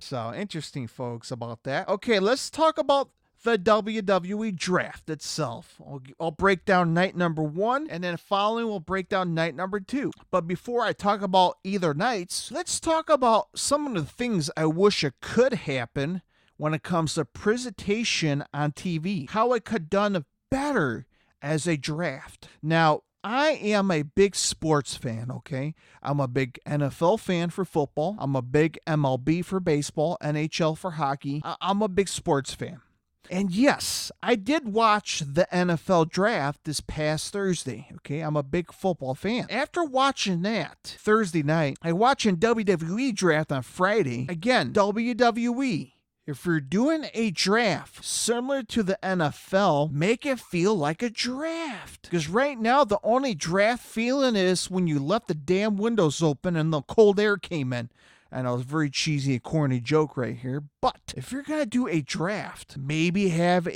So interesting, folks, about that. Okay, let's talk about the WWE draft itself. I'll break down night number 1, and then following we'll break down night number 2. But before I talk about either nights, let's talk about some of the things I wish it could happen when it comes to presentation on TV. How it could done better as a draft. Now, I am a big sports fan, okay? I'm a big NFL fan for football. I'm a big MLB for baseball, NHL for hockey. I'm a big sports fan. And yes, I did watch the NFL draft this past Thursday, okay? I'm a big football fan. After watching that Thursday night, I watched a WWE draft on Friday. Again, WWE. If you're doing a draft similar to the NFL, make it feel like a draft. Because right now, the only draft feeling is when you left the damn windows open and the cold air came in. I know it's a very cheesy and corny joke right here, but if you're going to do a draft, maybe have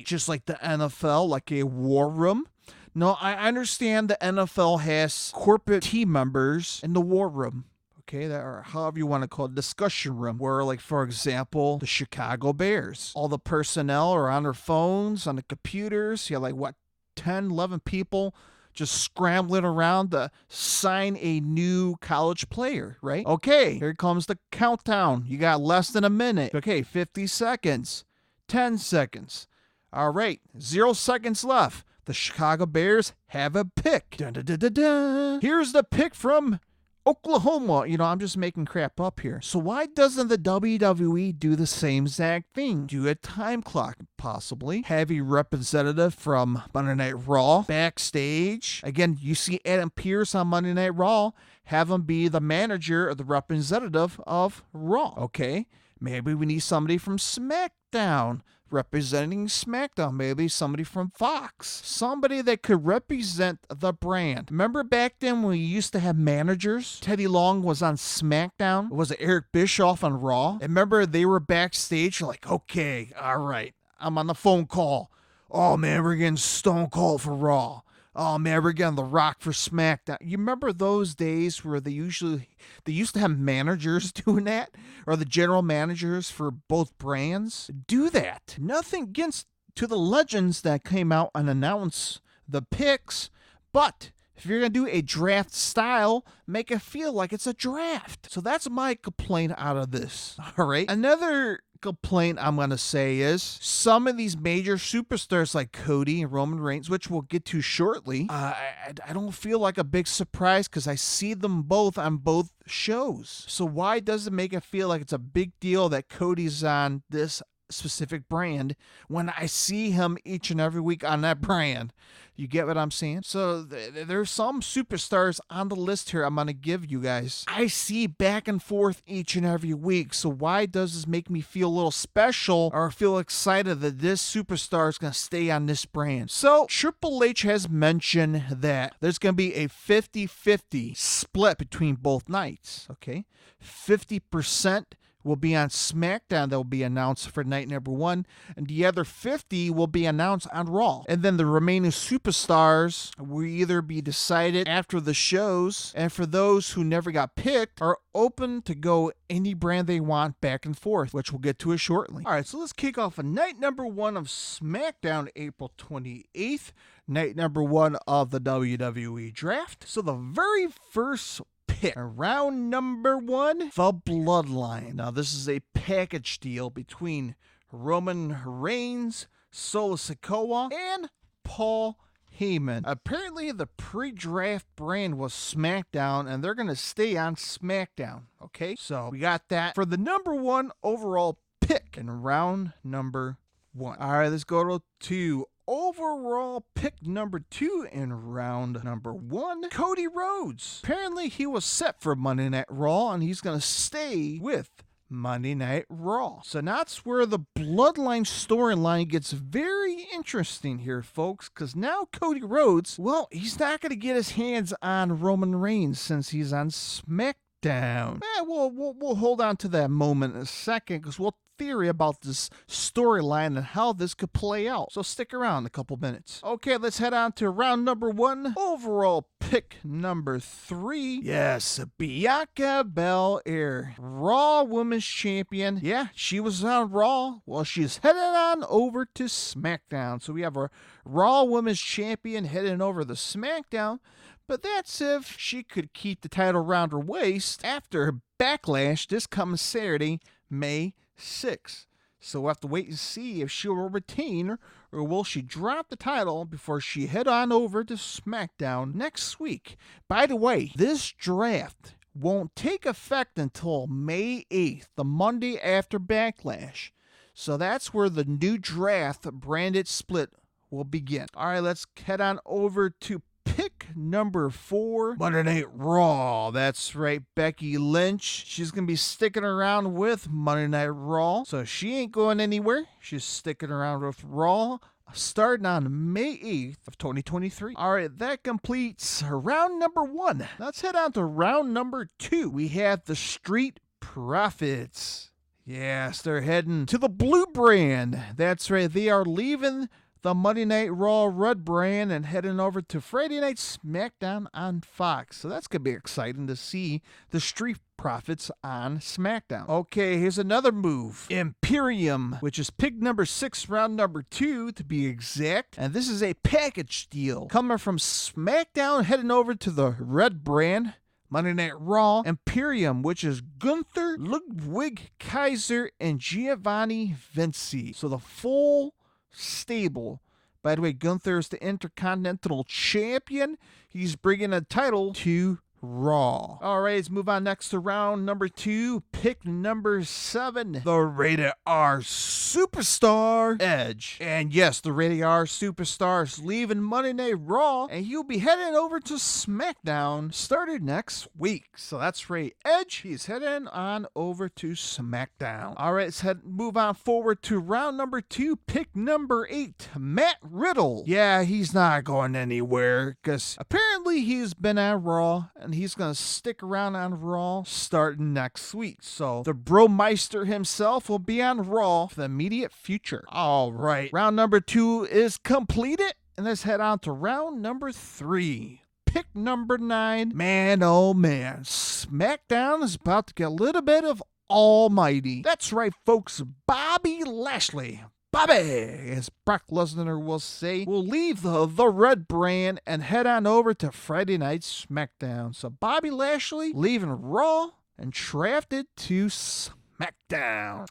just like the NFL, like a war room. No, I understand the NFL has corporate team members in the war room. Okay, that, or however you want to call it, discussion room, where, like, for example, the Chicago Bears, all the personnel are on their phones, on the computers. You have, like, 10, 11 people just scrambling around to sign a new college player, right? Okay, here comes the countdown. You got less than a minute. Okay, 50 seconds, 10 seconds. All right, 0 seconds left. The Chicago Bears have a pick. Dun, dun, dun, dun, dun. Here's the pick from Oklahoma. I'm just making crap up here. So why doesn't the WWE do the same exact thing? Do a time clock, possibly. Have a representative from Monday Night Raw backstage. Again, you see Adam Pearce on Monday Night Raw. Have him be the manager or the representative of Raw. Okay, maybe we need somebody from SmackDown representing SmackDown. Maybe somebody from Fox. Somebody that could represent the brand. Remember back then when we used to have managers? Teddy Long was on SmackDown. Was it Eric Bischoff on Raw? And remember they were backstage like, okay, all right, I'm on the phone call. Oh man, we're getting Stone Cold for Raw. Oh man, we're getting The Rock for SmackDown. You remember those days where they used to have managers doing that? Or the general managers for both brands? Do that. Nothing against to the legends that came out and announced the picks, but if you're going to do a draft style, make it feel like it's a draft. So that's my complaint out of this. All right. Another complaint I'm going to say is some of these major superstars like Cody and Roman Reigns, which we'll get to shortly, I don't feel like a big surprise because I see them both on both shows. So why does it make it feel like it's a big deal that Cody's on this specific brand when I see him each and every week on that brand? You get what I'm saying? So there's some superstars on the list here I'm going to give you guys. I see back and forth each and every week. So why does this make me feel a little special or feel excited that this superstar is going to stay on this brand? So Triple H has mentioned that there's going to be a 50-50 split between both nights. Okay, 50% will be on SmackDown that will be announced for night number 1, and the other 50 will be announced on Raw. And then the remaining superstars will either be decided after the shows, and for those who never got picked, are open to go any brand they want back and forth, which we'll get to it shortly. All right, so let's kick off night number 1 of SmackDown, April 28th, night number 1 of the WWE Draft. So the very first pick, round number 1, the Bloodline. Now, this is a package deal between Roman Reigns, Solo Sikoa, and Paul Heyman. Apparently, the pre-draft brand was SmackDown, and they're going to stay on SmackDown. Okay, so we got that for the number 1 overall pick in round number 1. All right, let's go to overall pick number 2 in round number 1, Cody Rhodes. Apparently he was set for Monday Night Raw and he's going to stay with Monday Night Raw. So that's where the Bloodline storyline gets very interesting here, folks, because now Cody Rhodes, well, he's not going to get his hands on Roman Reigns since he's on SmackDown. We'll hold on to that moment in a second because we'll theory about this storyline and how this could play out. So stick around a couple minutes. Okay, let's head on to round number 1. Overall pick number 3. Yes, Bianca Belair, Raw Women's Champion. Yeah, she was on Raw. Well, she's headed on over to SmackDown. So we have a Raw Women's Champion heading over to SmackDown. But that's if she could keep the title around her waist after Backlash this coming Saturday, May 6th. So we'll have to wait and see if she will retain or will she drop the title before she head on over to SmackDown next week. By the way, this draft won't take effect until May 8th, the Monday after Backlash. So that's where the new draft branded split will begin. All right, let's head on over to pick number 4, Monday Night Raw. That's right, Becky Lynch. She's going to be sticking around with Monday Night Raw. So she ain't going anywhere. She's sticking around with Raw starting on May 8th of 2023. All right, that completes round number 1. Let's head on to round number 2. We have the Street Profits. Yes, they're heading to the blue brand. That's right, they are leaving the Monday Night Raw red brand and heading over to Friday Night SmackDown on Fox. So that's going to be exciting to see the Street Profits on SmackDown. Okay, here's another move. Imperium, which is pick number 6, round number 2 to be exact. And this is a package deal coming from SmackDown heading over to the red brand. Monday Night Raw, Imperium, which is Gunther, Ludwig Kaiser, and Giovanni Vinci. So the full stable. By the way, Gunther is the Intercontinental Champion. He's bringing a title to Raw. All right, let's move on next to round number 2. Pick number 7. The Rated R Superstar Edge. And yes, the Rated R Superstar is leaving Monday Night Raw, and he'll be heading over to SmackDown starting next week. So that's right, Edge. He's heading on over to SmackDown. All right, let's move on forward to round number 2. Pick number 8. Matt Riddle. Yeah, he's not going anywhere because apparently he's been on Raw, and he's going to stick around on Raw starting next week. So the Bromeister himself will be on Raw for the immediate future. All right, round number 2 is completed. And let's head on to round number 3. Pick number 9. Man, oh man, SmackDown is about to get a little bit of almighty. That's right, folks, Bobby Lashley. Bobby, as Brock Lesnar will say, will leave the red brand and head on over to Friday Night SmackDown. So Bobby Lashley leaving Raw and drafted to SmackDown.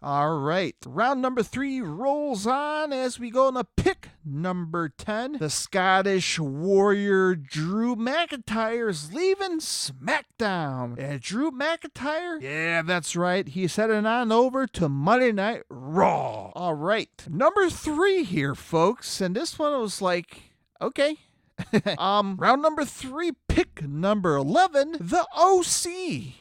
All right, round number 3 rolls on as we go into pick number 10. The Scottish Warrior Drew McIntyre is leaving SmackDown. And Drew McIntyre, yeah, that's right, he's heading on over to Monday Night Raw. All right, number 3 here, folks, and this one was like, okay. Round number 3, pick number 11, the OC.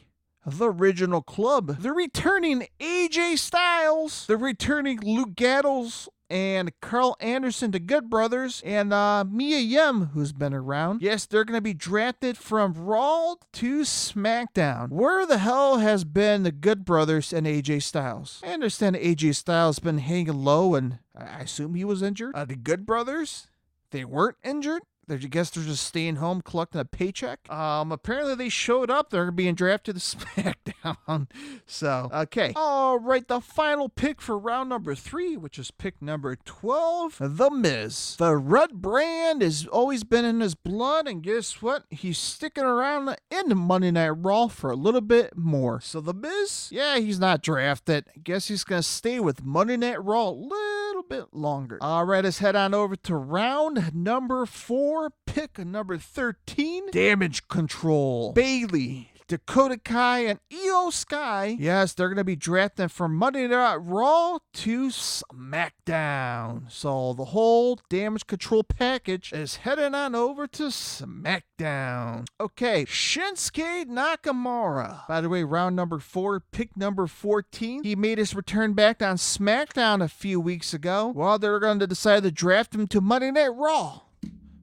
The Original Club, the returning AJ Styles, the returning Luke Gallows, and Carl Anderson, the Good Brothers, and Mia Yim, who's been around. Yes, they're going to be drafted from Raw to SmackDown. Where the hell has been the Good Brothers and AJ Styles? I understand AJ Styles has been hanging low, and I assume he was injured. The Good Brothers, they weren't injured. I guess they're just staying home collecting a paycheck. Apparently they showed up. They're being drafted to SmackDown. So, okay. All right, the final pick for round number 3, which is pick number 12, The Miz. The red brand has always been in his blood, and guess what? He's sticking around in Monday Night Raw for a little bit more. So The Miz, yeah, he's not drafted. I guess he's going to stay with Monday Night Raw a little bit longer. All right, let's head on over to round number 4. Pick number 13, Damage Control. Bayley, Dakota Kai, and Io Sky. Yes, they're going to be drafted from Monday Night Raw to SmackDown. So the whole Damage Control package is heading on over to SmackDown. Okay, Shinsuke Nakamura. By the way, round number 4, pick number 14. He made his return back on SmackDown a few weeks ago. Well, they're going to decide to draft him to Monday Night Raw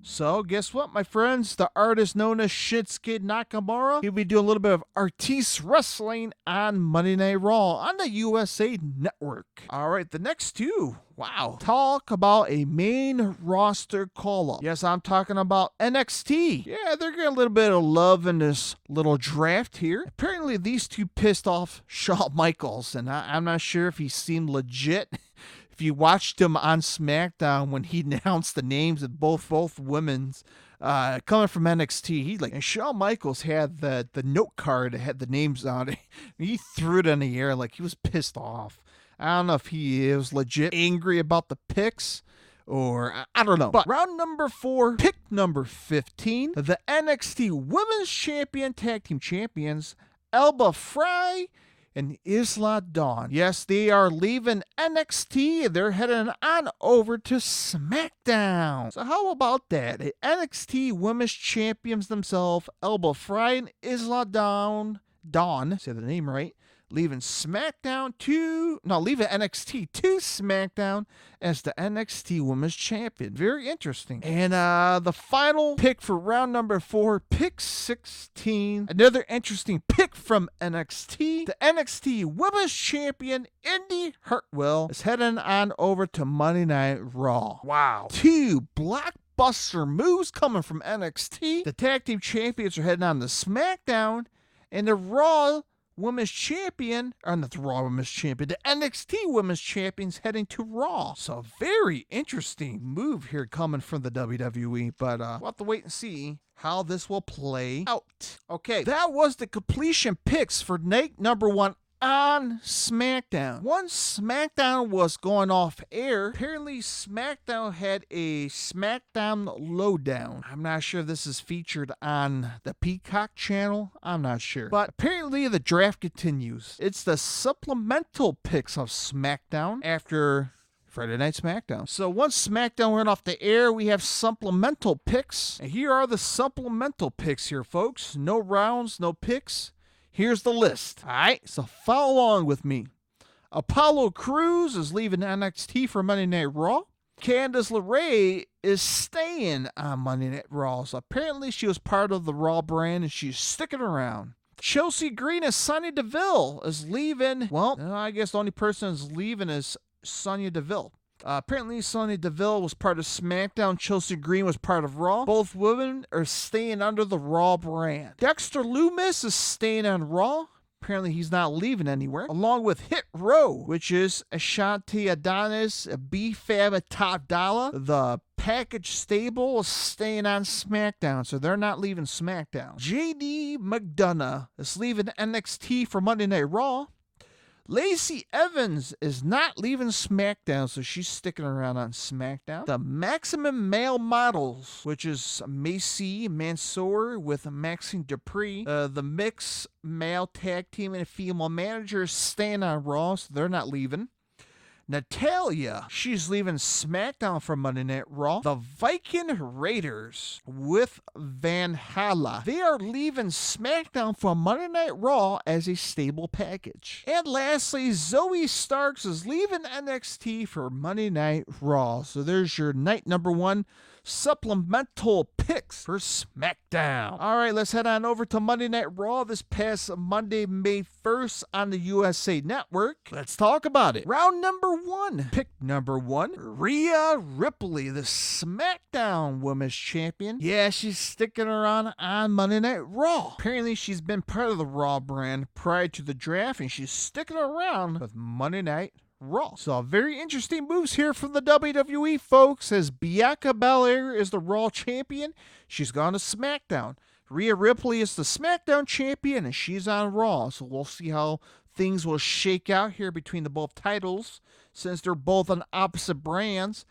So, guess what, my friends? The artist known as Shinsuke Nakamura, he'll be doing a little bit of artiste wrestling on Monday Night Raw on the USA Network. All right, the next two. Wow. Talk about a main roster call-up. Yes, I'm talking about NXT. Yeah, they're getting a little bit of love in this little draft here. Apparently, these two pissed off Shawn Michaels, and I'm not sure if he seemed legit. If you watched him on SmackDown when he announced the names of both women's coming from NXT, and Shawn Michaels had the note card that had the names on it. He threw it in the air like he was pissed off. I don't know if he was legit angry about the picks or I don't know. But round number 4, pick number 15, the NXT Women's Champion Tag Team Champions, Alba Fry and Isla Dawn. Yes, they are leaving NXT. They're heading on over to SmackDown. So how about that? The NXT Women's Champions themselves, Alba Fry and Isla Dawn, say the name right, leaving NXT to SmackDown as the NXT Women's Champion. Very interesting. And the final pick for round number 4, pick 16. Another interesting pick from NXT. The NXT Women's Champion, Indy Hartwell, is heading on over to Monday Night Raw. Wow. 2 blockbuster moves coming from NXT. The Tag Team Champions are heading on to SmackDown, and the Raw Women's Champion, or not the Raw Women's Champion, the NXT Women's Champion's heading to Raw. So very interesting move here coming from the WWE, but we'll have to wait and see how this will play out. Okay, that was the completion picks for night number 1 on SmackDown. Once SmackDown was going off air, apparently SmackDown had a SmackDown Lowdown. I'm not sure if this is featured on the Peacock channel. I'm not sure. But apparently the draft continues. It's the supplemental picks of SmackDown after Friday Night SmackDown. So once SmackDown went off the air, we have supplemental picks. And here are the supplemental picks here, folks. No rounds, no picks. Here's the list. All right, so follow along with me. Apollo Crews is leaving NXT for Monday Night Raw. Candice LeRae is staying on Monday Night Raw. So apparently she was part of the Raw brand and she's sticking around. Chelsea Green as Sonya Deville is leaving. Well, I guess the only person who's leaving is Sonya Deville. Apparently, Sonya Deville was part of SmackDown. Chelsea Green was part of Raw. Both women are staying under the Raw brand. Dexter Lumis is staying on Raw. Apparently, he's not leaving anywhere. Along with Hit Row, which is Ashanti Adonis, B-Fab, and Top Dollar. The Package Stable is staying on SmackDown, so they're not leaving SmackDown. JD McDonough is leaving NXT for Monday Night Raw. Lacey Evans is not leaving SmackDown, so she's sticking around on SmackDown. The Maximum Male Models, which is Macy Mansour with Maxine Dupree. The Mixed Male Tag Team and Female Manager staying on Raw, so they're not leaving. Natalia, she's leaving SmackDown for Monday Night Raw. The Viking Raiders with Valhalla, they are leaving SmackDown for Monday Night Raw as a stable package. And lastly, Zoe Starks is leaving NXT for Monday Night Raw. So there's your night number 1 supplemental picks for SmackDown. All right, let's head on over to Monday Night Raw this past Monday, May 1st on the USA Network. Let's talk about it. Round number 1. Pick number 1. Rhea Ripley, the SmackDown Women's Champion. Yeah, she's sticking around on Monday Night Raw. Apparently, she's been part of the Raw brand prior to the draft, and she's sticking around with Monday Night Raw. So very interesting moves here from the WWE, folks, as Bianca Belair is the Raw champion. She's gone to SmackDown. Rhea Ripley is the SmackDown champion, and she's on Raw. So we'll see how things will shake out here between the both titles, since they're both on opposite brands.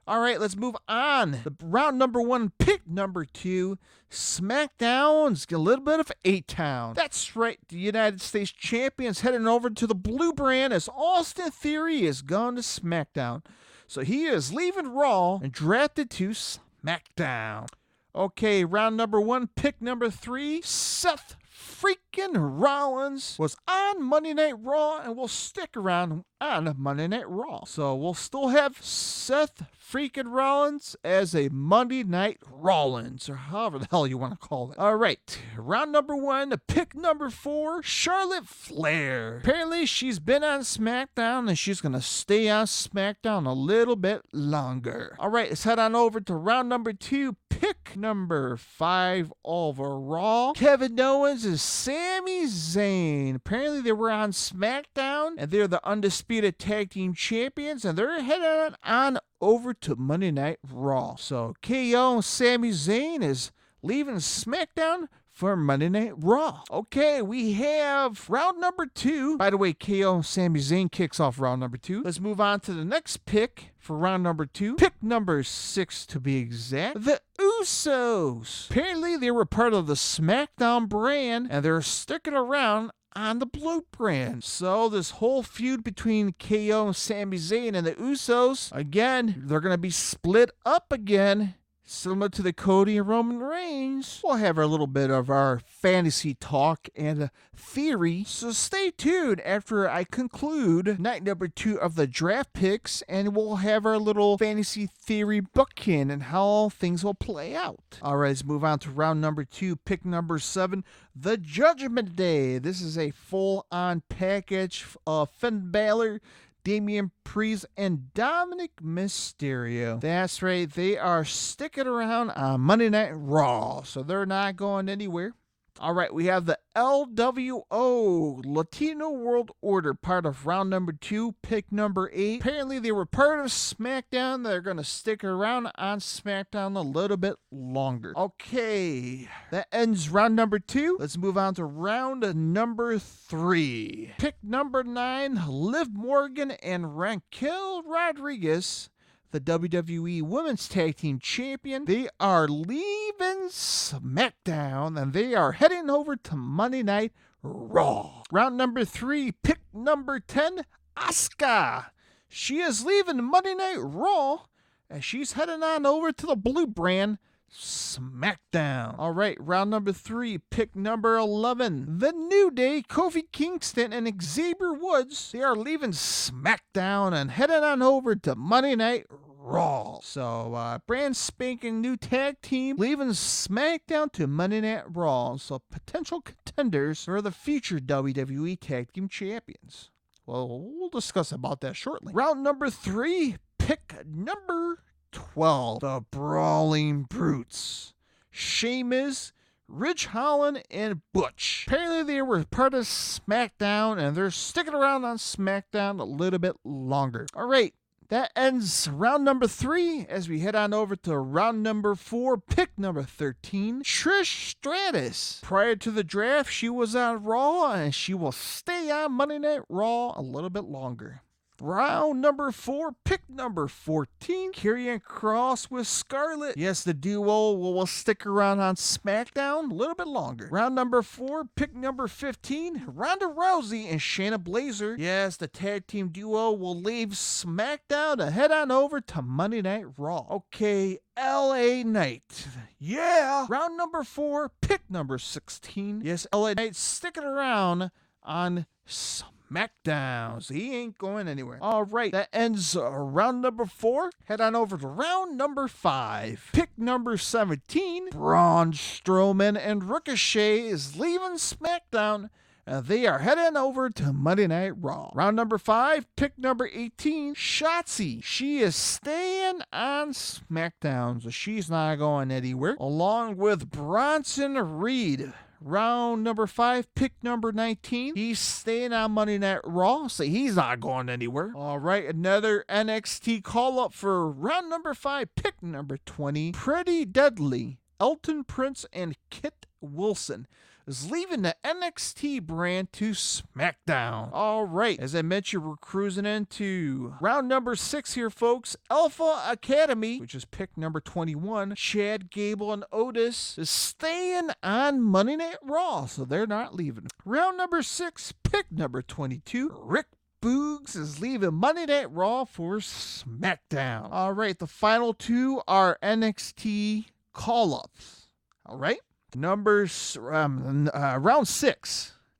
All right, let's move on. The round number 1, pick number 2, SmackDown's a little bit of A-Town. That's right, the United States Champion's heading over to the blue brand as Austin Theory is gone to SmackDown. So he is leaving Raw and drafted to SmackDown. Okay, round number 1, pick number 3, Seth freaking Rollins was on Monday Night Raw and will stick around on Monday Night Raw. So we'll still have Seth freaking Rollins as a Monday Night Rollins, or however the hell you want to call it. All right, round number 1, pick number 4, Charlotte Flair. Apparently, she's been on SmackDown, and she's going to stay on SmackDown a little bit longer. All right, let's head on over to round number 2, pick number 5 over Raw. Kevin Owens is Sami Zayn. Apparently, they were on SmackDown, and they're the undisputed tag team champions, and they're headed on over to Monday Night Raw. So KO and Sami Zayn is leaving SmackDown for Monday Night Raw. Okay, we have round number 2. By the way, KO and Sami Zayn kicks off round number 2. Let's move on to the next pick for round number 2. Pick number 6 to be exact. The Usos. Apparently, they were part of the SmackDown brand, and they're sticking around on the Blue brand. So this whole feud between KO and Sami Zayn and the Usos, again, they're going to be split up again. Similar to the Cody and Roman Reigns. We'll have a little bit of our fantasy talk and theory. So stay tuned after I conclude night number 2 of the draft picks, and we'll have our little fantasy theory bookend and how things will play out. All right, let's move on to round number 2, pick number 7, the Judgment Day. This is a full-on package of Finn Balor, Damian Priest, and Dominic Mysterio. That's right, they are sticking around on Monday Night Raw, so they're not going anywhere. All right, we have the LWO, Latino World Order, part of round number 2, pick number 8. Apparently, they were part of SmackDown. They're going to stick around on SmackDown a little bit longer. Okay, that ends round number 2. Let's move on to round number 3. Pick number 9, Liv Morgan and Raquel Rodriguez, the WWE Women's Tag Team Champion. They are leaving SmackDown, and they are heading over to Monday Night Raw. Round number 3, pick number 10, Asuka. She is leaving Monday Night Raw, and she's heading on over to the Blue brand, SmackDown. All right, round number 3, pick number 11. The New Day, Kofi Kingston and Xavier Woods, they are leaving SmackDown and heading on over to Monday Night Raw. So, brand spanking new tag team leaving SmackDown to Monday Night Raw. So, potential contenders for the future WWE Tag Team Champions. Well, we'll discuss about that shortly. Round number 3, pick number 12. The Brawling Brutes. Sheamus, Ridge Holland, and Butch. Apparently they were part of SmackDown, and they're sticking around on SmackDown a little bit longer. All right, that ends round number 3 as we head on over to round number 4, pick number 13, Trish Stratus. Prior to the draft, she was on Raw, and she will stay on Monday Night Raw a little bit longer. Round number 4, pick number 14, Karrion Kross with Scarlett. Yes, the duo will stick around on SmackDown a little bit longer. Round number 4, pick number 15, Ronda Rousey and Shayna Baszler. Yes, the tag team duo will leave SmackDown to head on over to Monday Night Raw. Okay, LA Knight. Yeah! Round number 4, pick number 16. Yes, LA Knight sticking around on SmackDown. So he ain't going anywhere. All right, that ends round number 4. Head on over to round number 5. Pick number 17, Braun Strowman and Ricochet is leaving SmackDown. They are heading over to Monday Night Raw. Round number 5, pick number 18, Shotzi. She is staying on SmackDown, so she's not going anywhere. Along with Bronson Reed. Round number 5, pick number 19. He's staying on Monday Night Raw, so he's not going anywhere. All right, another NXT call-up for round number 5, pick number 20. Pretty Deadly, Elton Prince and Kit Wilson is leaving the NXT brand to SmackDown. All right, as I mentioned, we're cruising into round number 6 here, folks. Alpha Academy, which is pick number 21. Chad Gable and Otis is staying on Monday Night Raw, so they're not leaving. Round number 6, pick number 22. Rick Boogs is leaving Monday Night Raw for SmackDown. All right, the final 2 are NXT call-ups. All right. Round 6.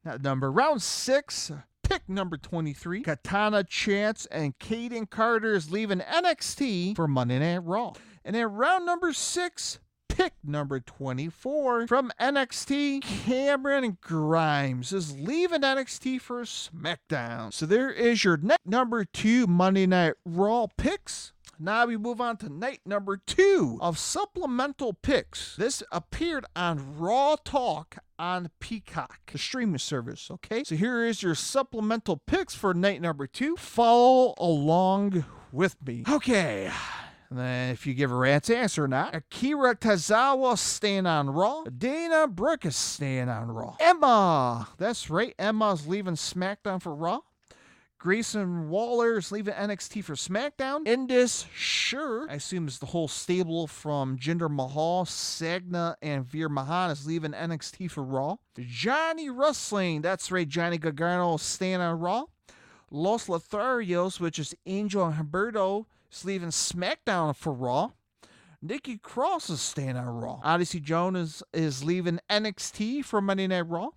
Round 6, Pick number 23, Katana Chance and Kaden Carter is leaving NXT for Monday Night Raw. And in round number 6, pick number 24 from NXT, Cameron Grimes is leaving NXT for SmackDown. So there is your number 2 Monday Night Raw picks. Now we move on to night number 2 of supplemental picks. This appeared on Raw Talk on Peacock, the streaming service, okay? So here is your supplemental picks for night number 2. Follow along with me. Okay. And then if you give a rat's answer or not, Akira Tozawa staying on Raw. Dana Brooke is staying on Raw. Emma, that's right, Emma's leaving SmackDown for Raw. Grayson Waller is leaving NXT for SmackDown. Indus Sher, I assume is the whole stable from Jinder Mahal, Sagna, and Veer Mahan is leaving NXT for Raw. Johnny Wrestling, that's right, Johnny Gargano staying on Raw. Los Lotharios, which is Angel and Humberto, is leaving SmackDown for Raw. Nikki Cross is staying on Raw. Odyssey Jones is leaving NXT for Monday Night Raw.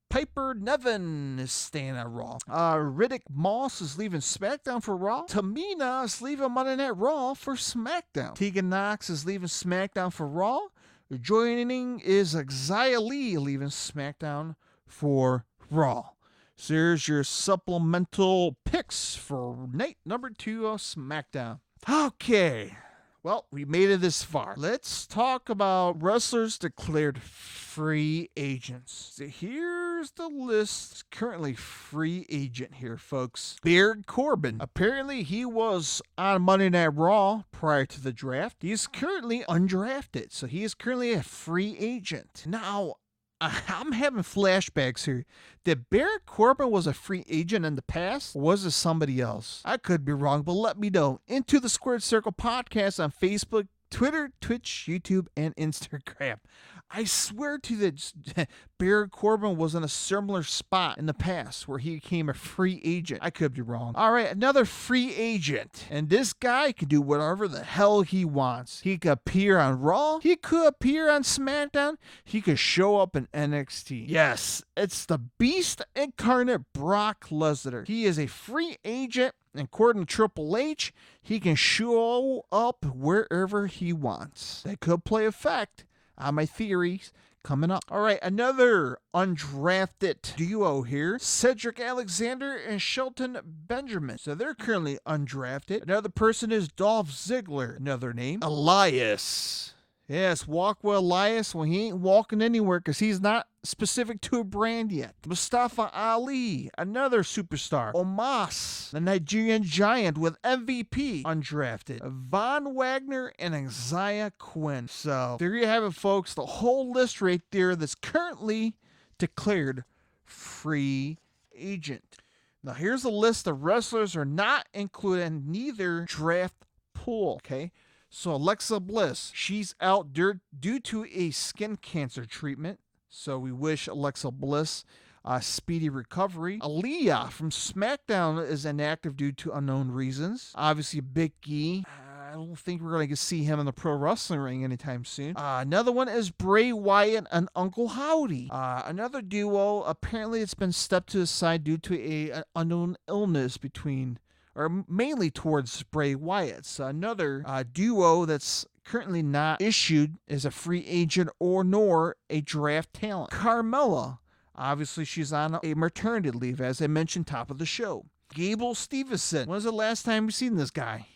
Piper Niven is staying on Raw. Riddick Moss is leaving SmackDown for Raw. Tamina is leaving Monday Night Raw for SmackDown. Tegan Nox is leaving SmackDown for Raw. Joining is Xia Li leaving SmackDown for Raw. So here's your supplemental picks for night number 2 of SmackDown. Okay. Well, we made it this far. Let's talk about wrestlers declared free agents. So here's the list. Currently free agent here, folks. Baron Corbin. Apparently he was on Monday Night Raw prior to the draft. He's currently undrafted, so he is currently a free agent. Now, I'm having flashbacks here. Did Baron Corbin was a free agent in the past? Or was it somebody else? I could be wrong, but let me know. Into the Squared Circle podcast on Facebook, Twitter, Twitch, YouTube, and Instagram. I swear to that Baron Corbin was in a similar spot in the past where he became a free agent. I could be wrong. All right, another free agent. And this guy can do whatever the hell he wants. He could appear on Raw. He could appear on SmackDown. He could show up in NXT. Yes, it's the Beast incarnate Brock Lesnar. He is a free agent. And according to Triple H, he can show up wherever he wants. That could play effect on my theories coming up. All right, another undrafted duo here. Cedric Alexander and Shelton Benjamin. So they're currently undrafted. Another person is Dolph Ziggler. Another name, Elias. Yes, walk with Elias. Well, he ain't walking anywhere because he's not specific to a brand yet. Mustafa Ali, another superstar. Omos, the Nigerian giant with MVP, undrafted. Von Wagner and Xia Quinn. So there you have it, folks. The whole list right there that's currently declared free agent. Now here's a list of wrestlers are not included in neither draft pool, okay? So Alexa Bliss, she's out due to a skin cancer treatment. So we wish Alexa Bliss a speedy recovery. Aaliyah from SmackDown is inactive due to unknown reasons. Obviously Big E. I don't think we're going to see him in the pro wrestling ring anytime soon. Another one is Bray Wyatt and Uncle Howdy. Another duo, apparently it's been stepped to the side due to an unknown illness or mainly towards Bray Wyatt. So another duo that's currently not issued as a free agent nor a draft talent. Carmella, obviously she's on a maternity leave, as I mentioned top of the show. Gable Stevenson, when was the last time we've seen this guy?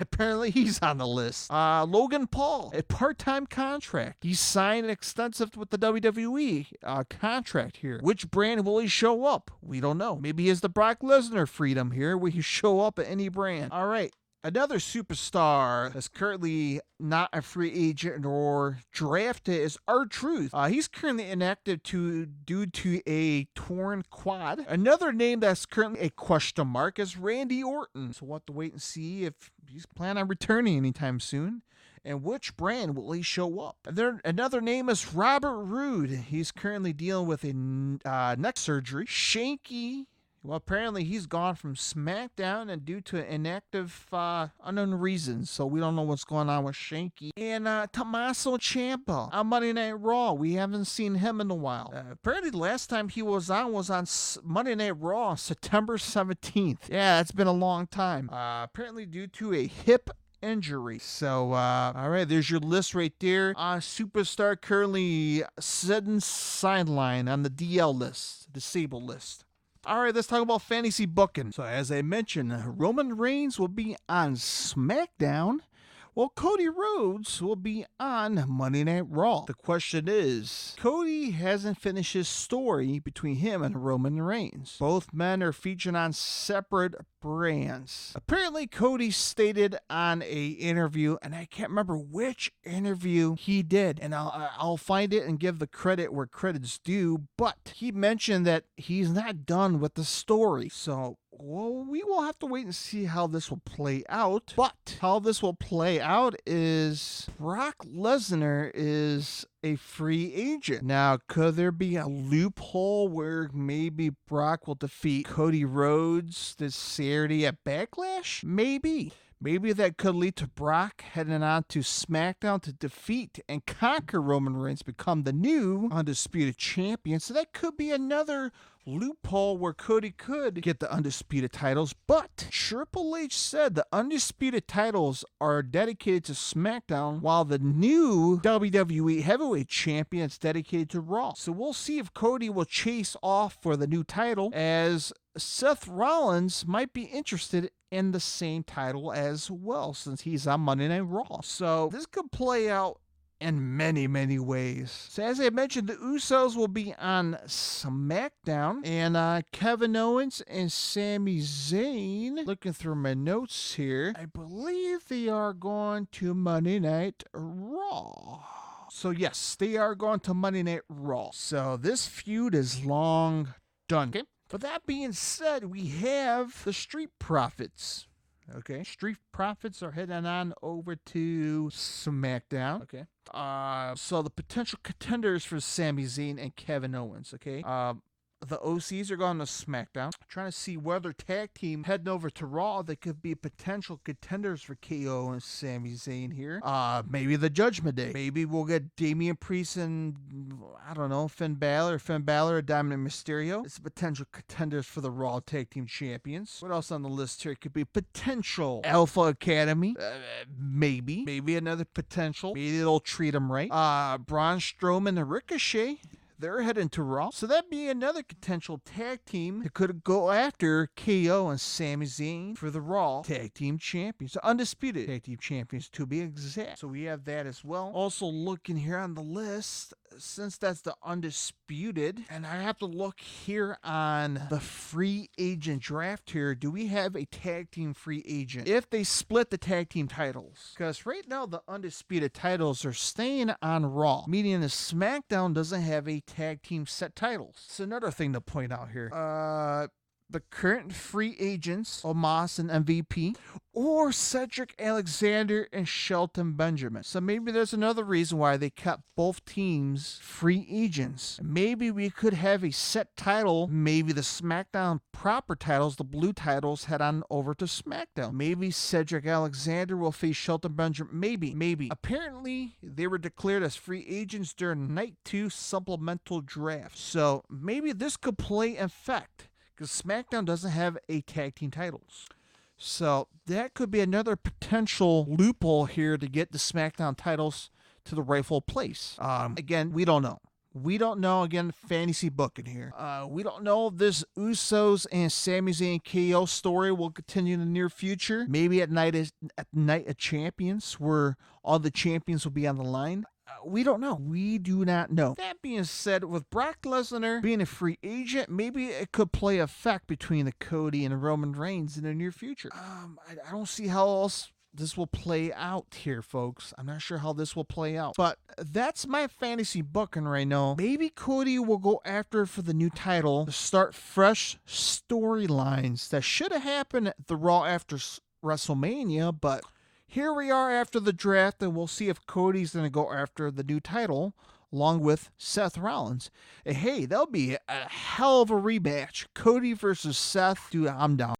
Apparently he's on the list. Logan Paul, a part-time contract. He signed an extensive with the WWE contract here. Which brand will he show up? We don't know. Maybe he has the Brock Lesnar freedom here where he show up at any brand. All right. Another superstar that's currently not a free agent or drafted is R-Truth. He's currently inactive due to a torn quad. Another name that's currently a question mark is Randy Orton. So we'll have to wait and see if he's planning on returning anytime soon. And which brand will he show up? Another name is Robert Roode. He's currently dealing with a neck surgery. Shanky Well, apparently he's gone from SmackDown and due to inactive unknown reasons. So we don't know what's going on with Shanky. And Tommaso Ciampa on Monday Night Raw. We haven't seen him in a while. Apparently the last time he was on Monday Night Raw, September 17th. Yeah, that's been a long time. Apparently due to a hip injury. So, all right, there's your list right there. Superstar currently sitting sideline on the DL list, disabled list. All right, let's talk about fantasy booking. So, as I mentioned, Roman Reigns will be on SmackDown. Well, Cody Rhodes will be on Monday Night Raw. The question is, Cody hasn't finished his story between him and Roman Reigns. Both men are featured on separate brands. Apparently, Cody stated on a interview, and I can't remember which interview he did, and I'll find it and give the credit where credit's due, but he mentioned that he's not done with the story. So, well, we will have to wait and see how this will play out. But how this will play out is Brock Lesnar is a free agent. Now, could there be a loophole where maybe Brock will defeat Cody Rhodes this Saturday at Backlash? Maybe. Maybe that could lead to Brock heading on to SmackDown to defeat and conquer Roman Reigns, become the new undisputed champion. So that could be another loophole where Cody could get the undisputed titles. But Triple H said the undisputed titles are dedicated to SmackDown, while the new WWE Heavyweight Champion is dedicated to Raw. So we'll see if Cody will chase off for the new title, as Seth Rollins might be interested in the same title as well, since he's on Monday Night Raw. So this could play out in many, many ways. So as I mentioned, the Usos will be on SmackDown, and Kevin Owens and Sami Zayn, looking through my notes here, I believe they are going to Monday Night Raw. So yes, they are going to Monday Night Raw. So this feud is long done. Okay. But that being said, we have the Street Profits. Okay. Street Profits are heading on over to SmackDown. Okay. So the potential contenders for Sami Zayn and Kevin Owens. Okay. The OCs are going to SmackDown. I'm trying to see whether tag team heading over to Raw, they could be potential contenders for KO and Sami Zayn here. Maybe the Judgment Day. Maybe we'll get Damian Priest and, I don't know, Finn Balor or Dominic Mysterio. It's potential contenders for the Raw Tag Team Champions. What else on the list here? It could be potential Alpha Academy. Maybe another potential. Maybe they'll treat them right. Braun Strowman and Ricochet, they're heading to Raw. So that'd be another potential tag team that could go after KO and Sami Zayn for the Raw Tag Team Champions. The undisputed Tag Team Champions, to be exact. So we have that as well. Also looking here on the list, since that's the undisputed, and I have to look here on the free agent draft here, do we have a tag team free agent if they split the tag team titles? Because right now the undisputed titles are staying on Raw, meaning the SmackDown doesn't have a tag team set titles. It's another thing to point out here. The current free agents, Omos and MVP, or Cedric Alexander and Shelton Benjamin. So maybe there's another reason why they kept both teams free agents. Maybe we could have a set title. Maybe the SmackDown proper titles, the blue titles, head on over to SmackDown. Maybe Cedric Alexander will face Shelton Benjamin. Maybe. Apparently, they were declared as free agents during Night 2 supplemental draft. So maybe this could play in effect, because SmackDown doesn't have a tag team titles. So that could be another potential loophole here to get the SmackDown titles to the rightful place. Again, we don't know. Again, fantasy booking here. We don't know if this Usos and Sami Zayn KO story will continue in the near future. Maybe at Night of Champions, where all the champions will be on the line. We don't know. We do not know. That being said, with Brock Lesnar being a free agent, maybe it could play effect between the Cody and Roman Reigns in the near future. I don't see how else this will play out here, folks. I'm not sure how this will play out. But that's my fantasy booking right now. Maybe Cody will go after for the new title to start fresh storylines that should have happened at the Raw after WrestleMania, but here we are after the draft, and we'll see if Cody's going to go after the new title along with Seth Rollins. Hey, that'll be a hell of a rematch. Cody versus Seth. Dude, I'm down.